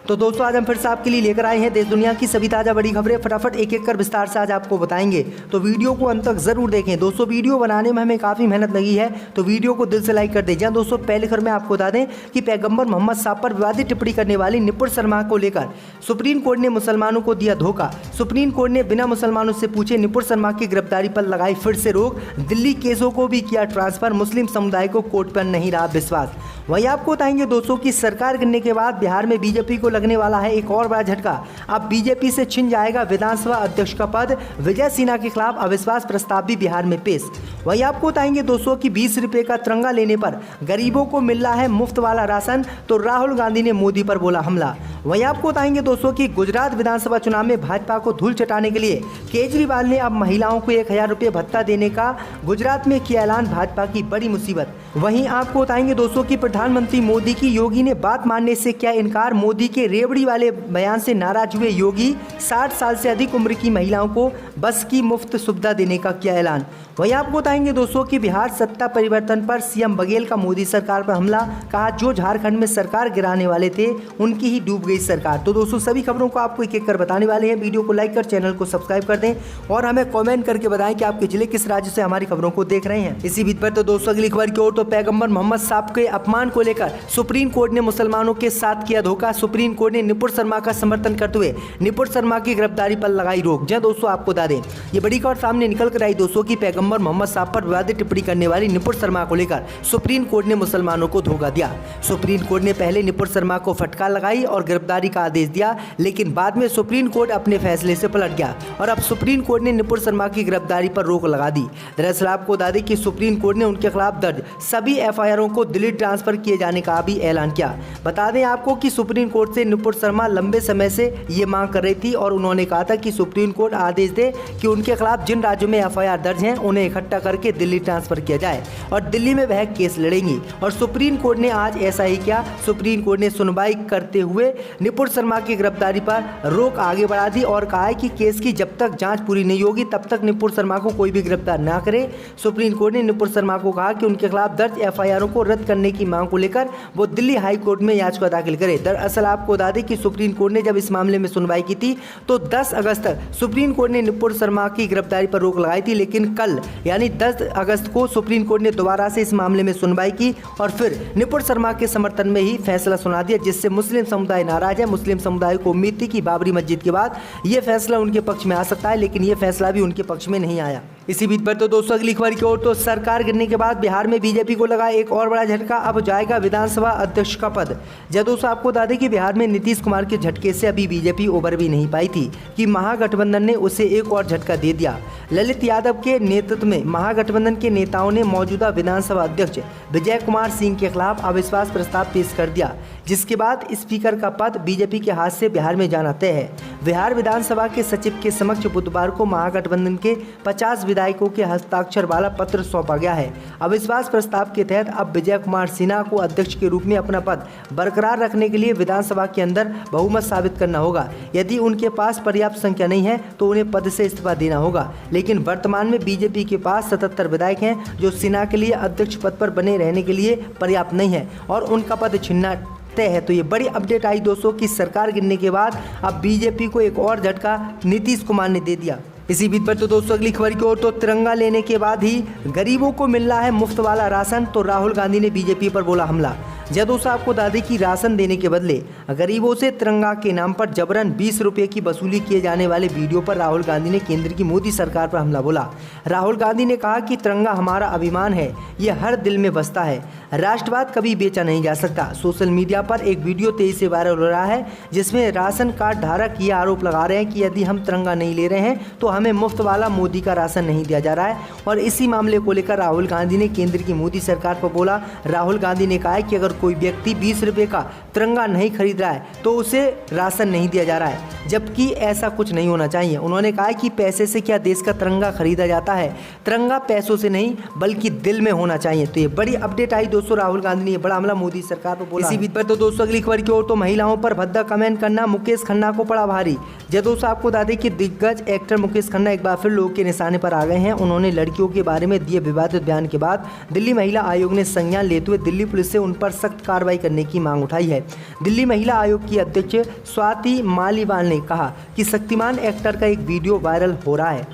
तो दोस्तों आज हम फिर से आपके लिए लेकर आए हैं देश दुनिया की सभी ताज़ा बड़ी खबरें। फटाफट एक एक कर विस्तार से आज आपको बताएंगे, तो वीडियो को अंत तक जरूर देखें। दोस्तों वीडियो बनाने में हमें काफ़ी मेहनत लगी है, तो वीडियो को दिल से लाइक कर दीजिए। दोस्तों पहले खबर में आपको बता दें कि पैगंबर मोहम्मद साहब पर विवादित टिप्पणी करने वाली निपुण शर्मा को लेकर सुप्रीम कोर्ट ने मुसलमानों को दिया धोखा। सुप्रीम कोर्ट ने बिना मुसलमानों से पूछे निपुण शर्मा की गिरफ्तारी पर लगाई फिर से रोक। दिल्ली केसों को भी किया ट्रांसफर। मुस्लिम समुदाय को कोर्ट पर नहीं रहा विश्वास। वहीं आपको बताएंगे दोस्तों की सरकार गिरने के बाद बिहार में बीजेपी को लगने वाला है एक और बड़ा झटका। अब बीजेपी से छिन जाएगा विधानसभा अध्यक्ष का पद। विजय सिन्हा के खिलाफ अविश्वास प्रस्ताव भी बिहार में पेश। वहीं आपको बताएंगे दोस्तों की 20 रुपए का तिरंगा लेने पर गरीबों को मिल रहा है मुफ्त वाला राशन, तो राहुल गांधी ने मोदी पर बोला हमला। वहीं आपको बताएंगे दोस्तों की गुजरात विधानसभा चुनाव में भाजपा को धूल चटाने के लिए केजरीवाल ने अब महिलाओं को 1000 रुपये भत्ता देने का गुजरात में किया ऐलान। भाजपा की बड़ी मुसीबत। वहीं आपको बताएंगे दोस्तों की प्रधानमंत्री मोदी की योगी ने बात मानने से किया इनकार। मोदी के रेवड़ी वाले बयान से नाराज हुए योगी। 60 साल से अधिक उम्र की महिलाओं को बस की मुफ्त सुविधा देने का किया ऐलान। वहीं आपको बताएंगे दोस्तों कि बिहार सत्ता परिवर्तन पर सीएम बघेल का मोदी सरकार पर हमला। कहा जो झारखंड में सरकार गिराने वाले थे उनकी ही डूब गई सरकार। तो दोस्तों सभी खबरों को आपको एक एक कर बताने वाले हैं। वीडियो को लाइक कर चैनल को सब्सक्राइब कर दें और हमें कमेंट करके बताएं कि आपके जिले किस राज्य से हमारी खबरों को देख रहे हैं। इसी बीच पर तो दोस्तों अगली खबर की ओर, तो पैगंबर मोहम्मद साहब के अपमान को लेकर सुप्रीम कोर्ट ने मुसलमानों के साथ किया धोखा। सुप्रीम कोर्ट ने निपुण शर्मा का समर्थन करते हुए निपुण शर्मा की गिरफ्तारी पर लगाई रोक। जहां दोस्तों आपको बता दें ये बड़ी खबर सामने निकल कर आई दोस्तों की पैगंबर मोहम्मद साहब पर विवादित टिप्पणी करने वाली निपुण शर्मा को लेकर सुप्रीम कोर्ट ने मुसलमानों को धोखा दिया। सुप्रीम कोर्ट ने पहले निपुण शर्मा को फटकार लगाई और गिरफ्तारी का आदेश दिया, लेकिन बाद में सुप्रीम कोर्ट अपने फैसले से पलट गया और अब सुप्रीम कोर्ट ने निपुण शर्मा की गिरफ्तारी पर रोक लगा दी। दरअसल आपको बता दें कि सुप्रीम कोर्ट ने उनके खिलाफ दर्ज सभी एफआईआरों को दिल्ली ट्रांसफर किए जाने का भी ऐलान किया। बता दें आपको कि सुप्रीम कोर्ट से निपुण शर्मा लंबे समय से ये मांग कर रही थी और उन्होंने कहा था कि सुप्रीम कोर्ट आदेश दे कि उनके खिलाफ जिन राज्यों में एफआईआर दर्ज हैं उन्हें इकट्ठा करके दिल्ली ट्रांसफर किया जाए और दिल्ली में वह केस लड़ेंगी। और सुप्रीम कोर्ट ने आज ऐसा ही किया। सुप्रीम कोर्ट ने सुनवाई करते हुए निपुण शर्मा की गिरफ्तारी पर रोक आगे बढ़ा दी और कहा है कि केस की जब तक जांच पूरी नहीं होगी तब तक निपुण शर्मा को कोई भी गिरफ्तार ना करे। सुप्रीम कोर्ट ने निपुण शर्मा को कहा कि उनके खिलाफ दर्ज एफआईआरों को रद्द करने की मांग को लेकर वो दिल्ली हाई कोर्ट में याचिका दाखिल करे। दरअसल आपको बता दें कि सुप्रीम कोर्ट ने जब इस मामले में सुनवाई की थी तो 10 अगस्त तक सुप्रीम कोर्ट ने निपुण शर्मा की गिरफ्तारी पर रोक लगाई थी, लेकिन कल यानी 10 अगस्त को सुप्रीम कोर्ट ने दोबारा से इस मामले में सुनवाई की और फिर निपुण शर्मा के समर्थन में ही फैसला सुना दिया, जिससे मुस्लिम समुदाय नाराज है। मुस्लिम समुदाय को उम्मीद थी कि बाबरी मस्जिद के बाद ये फैसला उनके पक्ष में आ सकता है, लेकिन ये फैसला भी उनके पक्ष में नहीं आया। इसी बीच पर तो दोस्तों अगली खबर की ओर, तो सरकार गिरने के बाद बिहार में बीजेपी को लगा एक और बड़ा झटका। अब जाएगा विधानसभा अध्यक्ष का पद। जब दोस्तों आपको बता दें कि बिहार में नीतीश कुमार के झटके से अभी बीजेपी उबर भी नहीं पाई थी कि महागठबंधन ने उसे एक और झटका दे दिया। ललित यादव के नेतृत्व में महागठबंधन के नेताओं ने मौजूदा विधानसभा अध्यक्ष विजय कुमार सिंह के खिलाफ अविश्वास प्रस्ताव पेश कर दिया, जिसके बाद स्पीकर का पद बीजेपी के हाथ से बिहार में जाना तय है। बिहार विधानसभा के सचिव के समक्ष बुधवार को महागठबंधन के 50 विधायकों के हस्ताक्षर वाला पत्र सौंपा गया है। अविश्वास प्रस्ताव के तहत अब विजय कुमार सिन्हा को अध्यक्ष के रूप में अपना पद बरकरार रखने के लिए विधानसभा के अंदर बहुमत साबित करना होगा। यदि उनके पास पर्याप्त संख्या नहीं है तो उन्हें पद से इस्तीफा देना होगा, लेकिन वर्तमान में बीजेपी के पास 77 विधायक हैं जो सिन्हा के लिए अध्यक्ष पद पर बने रहने के लिए पर्याप्त नहीं है और उनका पद छीनना तय है। तो ये बड़ी अपडेट आई दोस्तों कि सरकार गिरने के बाद अब बीजेपी को एक और झटका नीतीश कुमार ने दे दिया। इसी बीच पर तो दोस्तों अगली खबर की ओर, तो तिरंगा लेने के बाद ही गरीबों को मिल रहा है मुफ्त वाला राशन, तो राहुल गांधी ने बीजेपी पर बोला हमला। जब दोस्तों आपको बता दें कि राशन देने के बदले गरीबों से तिरंगा के नाम पर जबरन 20 रुपये की वसूली किए जाने वाले वीडियो पर राहुल गांधी ने केंद्र की मोदी सरकार पर हमला बोला। राहुल गांधी ने कहा कि तिरंगा हमारा अभिमान है, ये हर दिल में बसता है, राष्ट्रवाद कभी बेचा नहीं जा सकता। सोशल मीडिया पर एक वीडियो तेजी से वायरल हो रहा है जिसमें राशन कार्ड धारक ये आरोप लगा रहे हैं कि यदि हम तिरंगा नहीं ले रहे हैं तो हमें मुफ्त वाला मोदी का राशन नहीं दिया जा रहा है। और इसी मामले को लेकर राहुल गांधी ने केंद्र की मोदी सरकार पर बोला। राहुल गांधी ने कहा है कि अगर कोई व्यक्ति 20 रुपये का तिरंगा नहीं खरीद रहा है तो उसे राशन नहीं दिया जा रहा है, जबकि ऐसा कुछ नहीं होना चाहिए। उन्होंने कहा कि पैसे से क्या देश का तिरंगा खरीदा जाता है, तिरंगा पैसों से नहीं बल्कि दिल में होना चाहिए। तो ये बड़ी अपडेट आई दोस्तों, राहुल गांधी ने ये बड़ा हमला मोदी सरकार पर बोला। इसी बीच पर तो दोस्तों अगली खबर की ओर, तो महिलाओं पर भद्दा कमेंट करना मुकेश खन्ना को पड़ा भारी। जब दोस्तों आपको बता दें कि दिग्गज एक्टर मुकेश खन्ना एक बार फिर लोगों के निशाने पर आ गए हैं। उन्होंने लड़कियों के बारे में दिए विवादित बयान के बाद दिल्ली महिला आयोग ने संज्ञान लेते हुए दिल्ली पुलिस से उन पर सख्त कार्रवाई करने की मांग उठाई है। दिल्ली महिला आयोग की अध्यक्ष स्वाति मालीवाल ने कहा कि शक्तिमान एक्टर का एक वीडियो वायरल हो रहा है।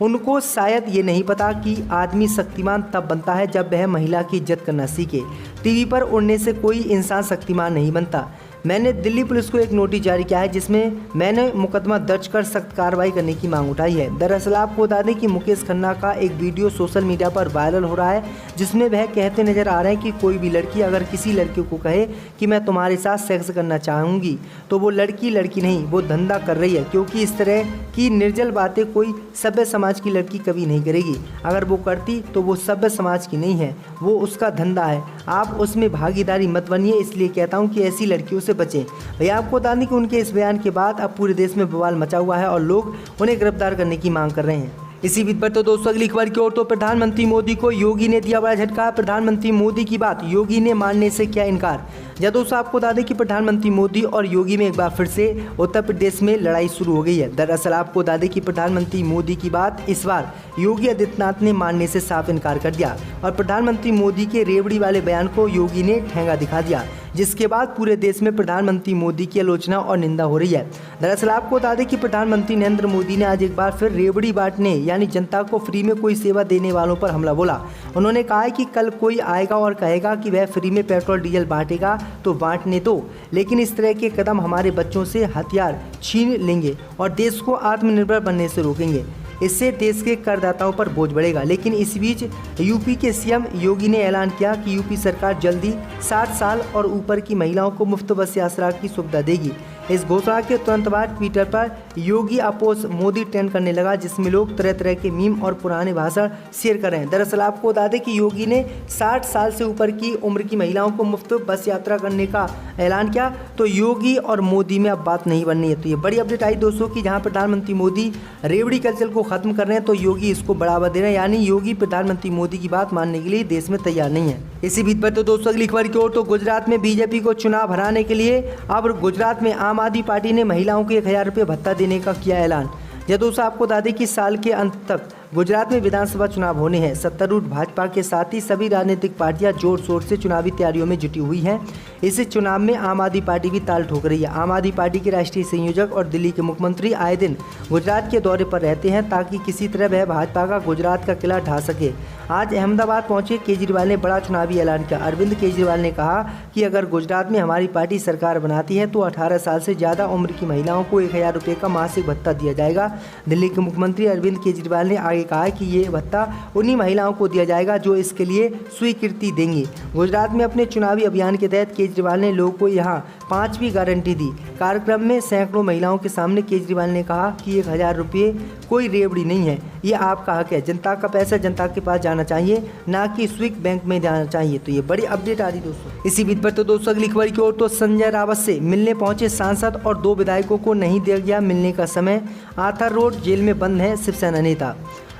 उनको शायद ये नहीं पता कि आदमी शक्तिमान तब बनता है जब वह महिला की इज्जत करना सीखे। टीवी पर उड़ने से कोई इंसान शक्तिमान नहीं बनता। मैंने दिल्ली पुलिस को एक नोटिस जारी किया है जिसमें मैंने मुकदमा दर्ज कर सख्त कार्रवाई करने की मांग उठाई है। दरअसल आपको बता दें कि मुकेश खन्ना का एक वीडियो सोशल मीडिया पर वायरल हो रहा है जिसमें वह कहते नजर आ रहे हैं कि कोई भी लड़की अगर किसी लड़के को कहे कि मैं तुम्हारे साथ सेक्स करना चाहूँगी तो वो लड़की नहीं, वो धंधा कर रही है, क्योंकि इस तरह की निर्जल बातें कोई सभ्य समाज की लड़की कभी नहीं करेगी। अगर वो करती तो वो सभ्य समाज की नहीं है, वो उसका धंधा है। आप उसमें भागीदारी मत बनिए, इसलिए कहता हूँ कि ऐसी लड़कियों से बचें। भैया आपको बता दें कि उनके इस बयान के बाद अब पूरे देश में बवाल मचा हुआ है और लोग उन्हें गिरफ्तार करने की मांग कर रहे हैं। इसी बीच पर तो दोस्तों अगली खबर की ओर तो प्रधानमंत्री मोदी को योगी ने दिया बड़ा झटका। प्रधानमंत्री मोदी की बात योगी ने मानने से किया इनकार। या दोस्तों आपको बता दें कि प्रधानमंत्री मोदी और योगी में एक बार फिर से उत्तर प्रदेश में लड़ाई शुरू हो गई है। दरअसल आपको बता दें कि प्रधानमंत्री मोदी की बात इस बार योगी आदित्यनाथ ने मानने से साफ इनकार कर दिया और प्रधानमंत्री मोदी के रेवड़ी वाले बयान को योगी ने ठेंगा दिखा दिया, जिसके बाद पूरे देश में प्रधानमंत्री मोदी की आलोचना और निंदा हो रही है। दरअसल आपको बता दें कि प्रधानमंत्री नरेंद्र मोदी ने आज एक बार फिर रेवड़ी बांटने यानी जनता को फ्री में कोई सेवा देने वालों पर हमला बोला। उन्होंने कहा है कि कल कोई आएगा और कहेगा कि वह फ्री में पेट्रोल डीजल बांटेगा तो बांटने दो, लेकिन इस तरह के कदम हमारे बच्चों से हथियार छीन लेंगे और देश को आत्मनिर्भर बनने से रोकेंगे। इससे देश के करदाताओं पर बोझ बढ़ेगा। लेकिन इस बीच यूपी के सीएम योगी ने ऐलान किया कि यूपी सरकार जल्दी 60 साल और ऊपर की महिलाओं को मुफ्त बस यात्रा की सुविधा देगी। इस घोषणा के तुरंत बाद ट्विटर पर योगी अपोज मोदी ट्रेंड करने लगा, जिसमें लोग तरह तरह के मीम और पुराने भाषण शेयर कर रहे हैं। दरअसल आपको बता दें कि योगी ने 60 साल से ऊपर की उम्र की महिलाओं को मुफ्त बस यात्रा करने का ऐलान किया, तो योगी और मोदी में अब बात नहीं बननी है। तो ये बड़ी अपडेट आई दोस्तों की जहां प्रधानमंत्री मोदी रेवड़ी कल्चर को खत्म कर रहे हैं तो योगी इसको बढ़ावा दे रहे हैं, यानी योगी प्रधानमंत्री मोदी की बात मानने के लिए देश में तैयार नहीं है। इसी बीच पर तो दोस्तों अगली खबर की ओर तो गुजरात में बीजेपी को चुनाव हराने के लिए अब गुजरात में आम आदमी पार्टी ने महिलाओं को 1000 रुपये भत्ता देने का किया ऐलान। यह दोस्तों आपको बता दें कि साल के अंत तक गुजरात में विधानसभा चुनाव होने हैं। सत्तारूढ़ भाजपा के साथ ही सभी राजनीतिक पार्टियां जोर शोर से चुनावी तैयारियों में जुटी हुई हैं। इस चुनाव में आम आदमी पार्टी भी ताल ठोक रही है। आम आदमी पार्टी के राष्ट्रीय संयोजक और दिल्ली के मुख्यमंत्री आए दिन गुजरात के दौरे पर रहते हैं ताकि किसी तरह वह भाजपा का गुजरात का किला ढा सके। आज अहमदाबाद पहुंचे केजरीवाल ने बड़ा चुनावी ऐलान किया। अरविंद केजरीवाल ने कहा कि अगर गुजरात में हमारी पार्टी सरकार बनाती है तो 18 साल से ज़्यादा उम्र की महिलाओं को 1000 रुपये का मासिक भत्ता दिया जाएगा। दिल्ली के मुख्यमंत्री अरविंद केजरीवाल ने आगे कहा कि ये भत्ता उन्हीं महिलाओं को दिया जाएगा जो इसके लिए स्वीकृति देंगी। गुजरात में अपने चुनावी अभियान के तहत केजरीवाल ने लोगों को यहाँ 5वीं गारंटी दी। कार्यक्रम में सैकड़ों महिलाओं के सामने केजरीवाल ने कहा कि 1000 रुपये कोई रेवड़ी नहीं है, ये आपका हक है। जनता का पैसा जनता के पास जाना चाहिए, ना कि स्विग बैंक में जाना चाहिए। तो ये बड़ी अपडेट आ रही दोस्तों। इसी बीच पर तो दोस्तों अगली खबर की ओर तो संजय रावत से मिलने पहुंचे सांसद और 2 विधायकों को नहीं दिया गया मिलने का समय। आर्थर रोड जेल में बंद है शिवसेना नेता।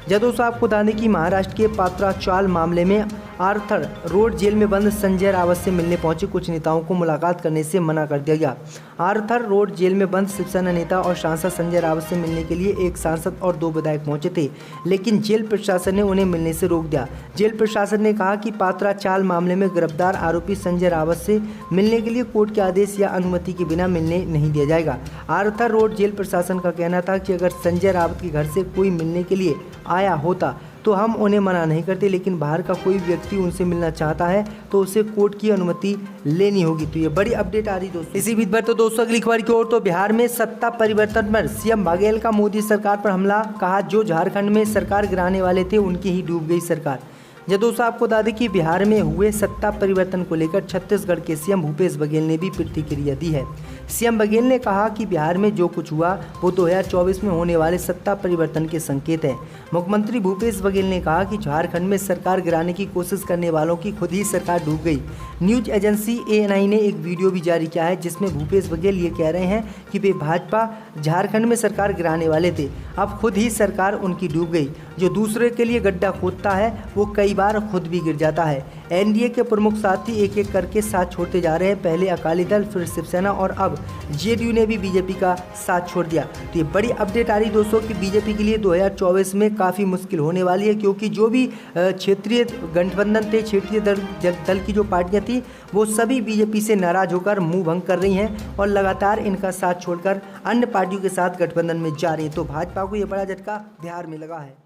जब दोस्तों आपको बता दें कि महाराष्ट्र के पात्राचाल मामले में आर्थर रोड जेल में बंद संजय रावत से मिलने पहुंचे कुछ नेताओं को मुलाकात करने से मना कर दिया गया। आर्थर रोड जेल में बंद शिवसेना नेता और सांसद संजय रावत से मिलने के लिए एक सांसद और 2 विधायक पहुंचे थे, लेकिन जेल प्रशासन ने उन्हें मिलने से रोक दिया। जेल प्रशासन ने कहा कि पात्राचाल मामले में गिरफ्तार आरोपी संजय रावत से मिलने के लिए कोर्ट के आदेश या अनुमति के बिना मिलने नहीं दिया जाएगा। आर्थर रोड जेल प्रशासन का कहना था कि अगर संजय रावत के घर से कोई मिलने के लिए आया होता तो हम उन्हें मना नहीं करते, लेकिन बाहर का कोई व्यक्ति उनसे मिलना चाहता है तो उसे कोर्ट की अनुमति लेनी होगी। तो ये बड़ी अपडेट आ रही दोस्तों। इसी बीच पर तो दोस्तों अगली खबर की ओर तो बिहार में सत्ता परिवर्तन पर सीएम बघेल का मोदी सरकार पर हमला। कहा जो झारखंड में सरकार गिराने वाले थे उनकी ही डूब गई सरकार। जब दोस्तों आपको बता दें कि बिहार में हुए सत्ता परिवर्तन को लेकर छत्तीसगढ़ के सीएम भूपेश बघेल ने भी प्रतिक्रिया दी है। सीएम बघेल ने कहा कि बिहार में जो कुछ हुआ वो 2024 में होने वाले सत्ता परिवर्तन के संकेत है। मुख्यमंत्री भूपेश बघेल ने कहा कि झारखंड में सरकार गिराने की कोशिश करने वालों की खुद ही सरकार डूब गई। न्यूज एजेंसी ANI ने एक वीडियो भी जारी किया है जिसमें भूपेश बघेल ये कह रहे हैं कि वे भाजपा झारखंड में सरकार गिराने वाले थे, अब खुद ही सरकार उनकी डूब गई। जो दूसरे के लिए गड्ढा खोदता है वो कई बार खुद भी गिर जाता है। एनडीए के प्रमुख साथी एक एक करके साथ छोड़ते जा रहे हैं। पहले अकाली दल, फिर शिवसेना और अब जेडीयू ने भी बीजेपी का साथ छोड़ दिया। तो ये बड़ी अपडेट आ रही दोस्तों कि बीजेपी के लिए 2024 में काफ़ी मुश्किल होने वाली है, क्योंकि जो भी क्षेत्रीय गठबंधन थे, क्षेत्रीय दल की जो पार्टियां थी, वो सभी बीजेपी से नाराज होकर मुंह भंग कर रही हैं और लगातार इनका साथ छोड़कर अन्य पार्टियों के साथ गठबंधन में जा रही हैं। तो भाजपा को ये बड़ा झटका बिहार में लगा है।